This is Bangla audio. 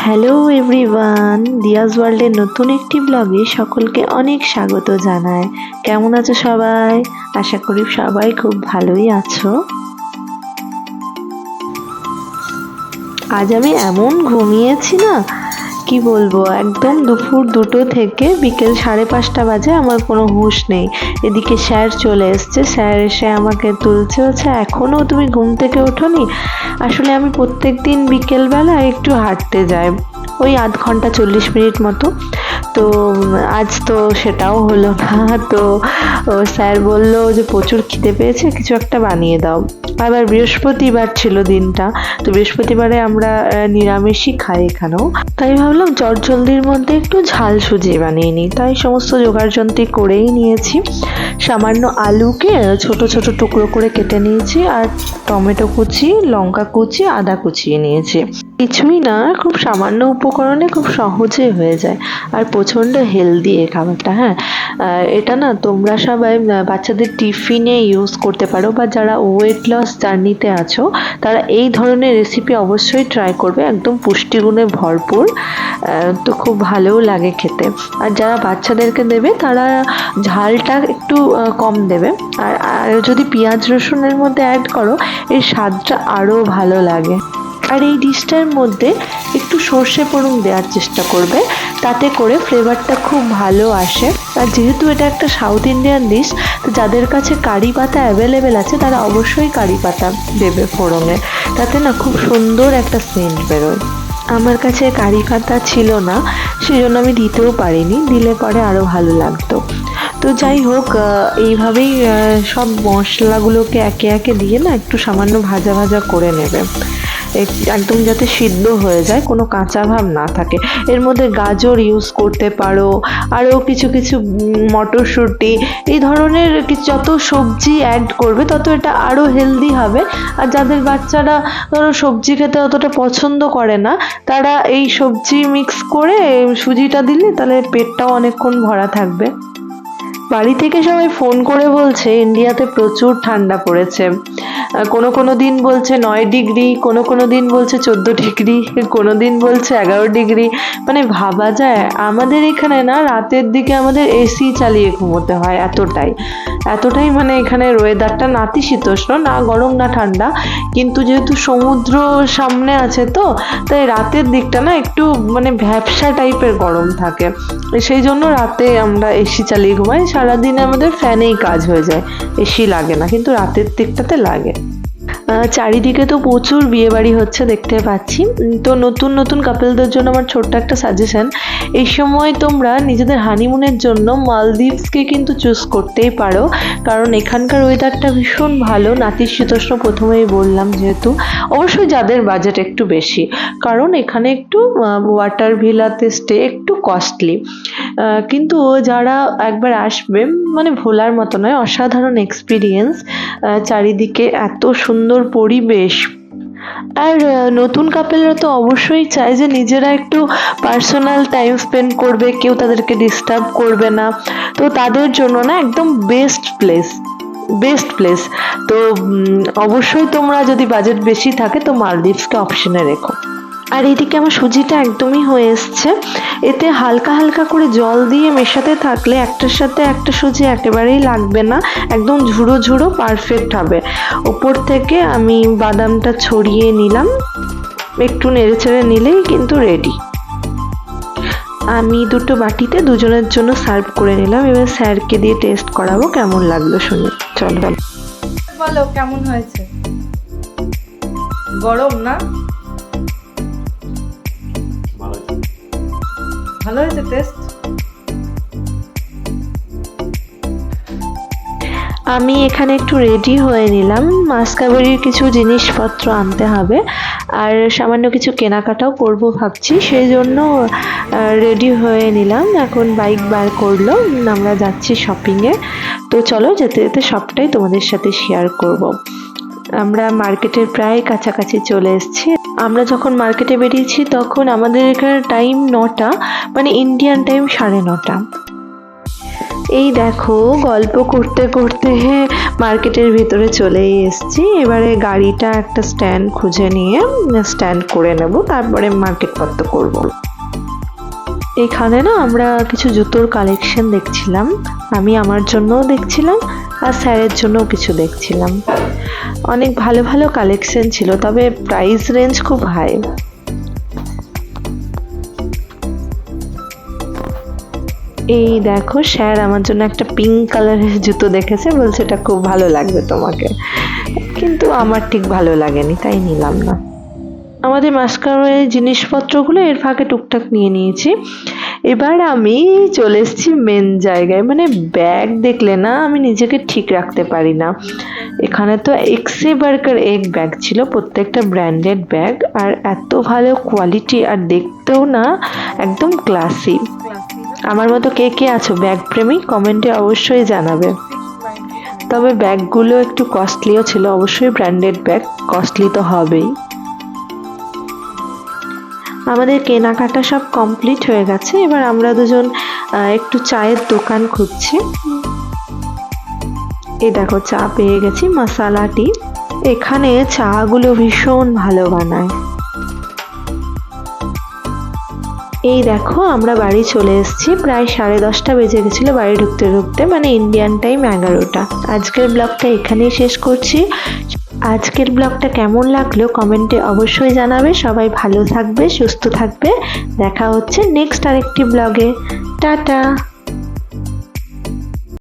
হ্যালো এভরিওয়ান, দিয়াজ ওয়ার্ল্ডের নতুন একটি ব্লগে সকলকে অনেক স্বাগত জানাই। কেমন আছো সবাই? আশা করি সবাই খুব ভালোই আছো। আজ আমি এমন ঘুমিয়েছি না, কি বলবো, একদম দুপুর 2টো থেকে বিকেল 5:30 বাজে আমার কোনো হুঁশ নেই। এদিকে স্যার চলে এসছে, স্যার এসে আমাকে তুলছে, হচ্ছে এখনো তুমি ঘুম থেকে ওঠোনি? আসলে আমি প্রত্যেক দিন বিকেলবেলা একটু হাঁটতে যাই, ওই আধ ঘন্টা 40 মিনিট মতো। তো আজ তো সেটাও হলো না। তো স্যার বলল যে প্রচুর খিদে পেয়েছে, কিছু একটা বানিয়ে দাও। আবার বৃহস্পতিবার ছিল দিনটা, তো বৃহস্পতিবারে আমরা নিরামিষই খাই এখানেও। তাই ভাবলাম চটজলদির মধ্যে একটু ঝাল সুজি বানিয়ে নিই, তাই সমস্ত জোগাড়যন্ত্র করেই নিয়েছি। সামান্য আলুকে ছোট ছোট টুকরো করে কেটে নিয়েছি, আর টমেটো কুচি, লঙ্কা কুচি, আদা কুচিয়ে নিয়েছি। কিছুই না, খুব সামান্য উপকরণে খুব সহজে হয়ে যায়, আর প্রচণ্ড হেলদি এই খাবারটা। হ্যাঁ, এটা না তোমরা সবাই বাচ্চাদের টিফিনে ইউজ করতে পারো, বা যারা ওয়েট লস জার্নিতে আছো তারা এই ধরনের রেসিপি অবশ্যই ট্রাই করবে, একদম পুষ্টিগুণে ভরপুর। তো খুব ভালোও লাগে খেতে। আর যারা বাচ্চাদেরকে দেবে তারা ঝালটা একটু কম দেবে, আর যদি পেঁয়াজ রসুনের মধ্যে অ্যাড করো এর স্বাদটা আরও ভালো লাগে। আর এই ডিশটার মধ্যে একটু সর্ষে ফোড়ন দেওয়ার চেষ্টা করবে, তাতে করে ফ্লেভারটা খুব ভালো আসে। আর যেহেতু এটা একটা সাউথ ইন্ডিয়ান ডিশ, তো যাদের কাছে কারি পাতা অ্যাভেলেবেল আছে তারা অবশ্যই কারি পাতা দেবে ফোড়নে, তাতে না খুব সুন্দর একটা সেন্ট বেরোয়। আমার কাছে কারি পাতা ছিল না, সেই জন্য আমি দিতেও পারিনি, দিলে পরে আরও ভালো লাগতো। তো যাই হোক, এইভাবেই সব মশলাগুলোকে একে একে দিয়ে না একটু সামান্য ভাজা ভাজা করে নেবে, একদম যাতে সিদ্ধ হয়ে যায়, কোনো কাঁচা ভাব না থাকে। এর মধ্যে গাজর ইউজ করতে পারো, আরও কিছু কিছু মটরশুঁটি, এই ধরনের যত সবজি অ্যাড করবে তত এটা আরও হেলদি হবে। আর যাদের বাচ্চারা ধরো সবজি খেতে অতটা পছন্দ করে না, তারা এই সবজি মিক্স করে সুজিটা দিলে তাহলে পেটটাও অনেকক্ষণ ভরা থাকবে। বাড়ি থেকে সবাই ফোন করে বলছে ইন্ডিয়াতে প্রচুর ঠান্ডা পড়েছে। কোনো কোনো দিন বলছে 9 ডিগ্রি, কোনো কোনো দিন বলছে 14 ডিগ্রি, কোনো দিন বলছে 11 ডিগ্রি। মানে ভাবা যায়, আমাদের এখানে না রাতের দিকে আমাদের এসি চালিয়ে ঘুমোতে হয়, এতটাই এতটাই মানে এখানে ওয়েদারটা নাতিশীতোষ্ণ, না গরম না ঠান্ডা। কিন্তু যেহেতু সমুদ্র সামনে আছে, তো তাই রাতের দিকটা না একটু মানে ভ্যাপসা টাইপের গরম থাকে, সেই জন্য রাতে আমরা এসি চালিয়ে ঘুমাই। সারাদিনে আমাদের ফ্যানেই কাজ হয়ে যায়, এসি লাগে না, কিন্তু রাতের দিকটাতে লাগে। চারিদিকে তো প্রচুর বিয়ে বাড়ি হচ্ছে দেখতে পাচ্ছি। তো নতুন নতুন কাপলদের জন্য আমার ছোট্ট একটা সাজেশন, এই সময় তোমরা নিজেদের হানিমুনের জন্য মালদ্বীপসকে কিন্তু চুজ করতেই পারো, কারণ এখানকার ওয়েদারটা ভীষণ ভালো, নাতিশীতোষ্ণ প্রথমেই বললাম। যেহেতু অবশ্যই যাদের বাজেট একটু বেশি, কারণ এখানে একটু ওয়াটার ভিলাতে স্টে একটু কস্টলি, কিন্তু যারা একবার আসবে মানে ভোলার মতো নয়, অসাধারণ এক্সপিরিয়েন্স। চারিদিকে এত সুন্দর পরিবেশ। আর নতুন কাপেলরা তো অবশ্যই চায় যে নিজেরা একটু পার্সোনাল টাইম স্পেন্ড করবে, কেউ তাদেরকে ডিস্টার্ব করবে না। তো তাদের জন্য না একদম বেস্ট প্লেস। তো অবশ্যই তোমরা যদি বাজেট বেশি থাকে তো মালদ্বীপসকে অপশনে রেখো। আর এদিকে আমার সুজিটা একদমই হয়ে এসছে, এতে হালকা হালকা করে জল দিয়ে মেশাতে থাকলে একটার সাথে একটা সুজি একেবারেই লাগবে না, একদম ঝুড়ো ঝুড়ো পারফেক্ট হবে। ওপর থেকে আমি বাদামটা ছড়িয়ে নিলাম, একটু নেড়ে চেড়ে নিলেই কিন্তু রেডি। আমি দুটো বাটিতে দুজনের জন্য সার্ভ করে নিলাম, এবার স্যারকে দিয়ে টেস্ট করাবো কেমন লাগলো শুনি। চলো বলো কেমন হয়েছে? গরম না? ভালো হয়েছে টেস্ট। আমি এখানে একটু রেডি হয়ে নিলাম, মাসকাবারির কিছু জিনিসপত্র আনতে হবে, আর সামান্য কিছু কেনাকাটাও করব ভাবছি, সেই জন্য রেডি হয়ে নিলাম। এখন বাইক বার করলো, আমরা যাচ্ছি শপিংয়ে। তো চলো যেতে যেতে সবটাই তোমাদের সাথে শেয়ার করব। আমরা মার্কেটের প্রায় কাছাকাছি চলে এসেছি। আমরা যখন মার্কেটে বেরিয়েছি তখন আমাদের এখানে টাইম 9টা, মানে ইন্ডিয়ান টাইম 9:30। এই দেখো, গল্প করতে করতে মার্কেটের ভিতরে চলেই এসেছি। এবারে গাড়িটা একটা স্ট্যান্ড খুঁজে নিয়ে স্ট্যান্ড করে নেব, তারপরে মার্কেট পত্র করব। এখানে না আমরা কিছু জুতোর কালেকশন দেখছিলাম, আমি আমার জন্যও দেখছিলাম আর স্যারের জন্যও কিছু দেখছিলাম। অনেক ভালো ভালো কালেকশন ছিল, তবে প্রাইস রেঞ্জ খুব হাই। এই দেখো, স্যার আমার জন্য একটা পিঙ্ক কালারের জুতো দেখেছে, বলছে এটা খুব ভালো লাগবে তোমাকে, কিন্তু আমার ঠিক ভালো লাগেনি, তাই নিলাম না। আমাদের মাসকাবারের জিনিসপত্রগুলো এর ফাঁকে টুকটাক নিয়ে নিয়েছি। এবার আমি চলে এসেছি মেন জায়গায়, মানে ব্যাগ দেখলে না আমি নিজেকে ঠিক রাখতে পারি না। এখানে তো এক্সে বার্কার এক ব্যাগ ছিল, প্রত্যেকটা ব্র্যান্ডেড ব্যাগ, আর এত ভালো কোয়ালিটি, আর দেখতেও না একদম ক্লাসি। আমার মতো কে কে আছো ব্যাগ প্রেমী, কমেন্টে অবশ্যই জানাবে। তবে ব্যাগগুলো একটু কস্টলিও ছিল, অবশ্যই ব্র্যান্ডেড ব্যাগ, কস্টলি তো হবেই। আমাদের কেনাকাটা সব কমপ্লিট হয়ে গেছে, এবার আমরা দুজন একটু চায়ের দোকান খুঁজছি। এই দেখো, চা পেয়ে গেছি, মশালা টি। এখানে চাগুলো ভীষণ ভালো বানায়। এই দেখো, আমরা বাড়ি চলে এসেছি, প্রায় 10:30 বেজে গেছিল বাড়ি ঢুকতে ঢুকতে, মানে ইন্ডিয়ান টাইম 11টা। আজকের ব্লগটা এখানেই শেষ করছি। আজকের ব্লগটা কেমন লাগলো কমেন্টে অবশ্যই জানাবে। সবাই ভালো থাকবে, সুস্থ থাকবে। দেখা হচ্ছে নেক্সট আরেকটি ব্লগে। টাটা।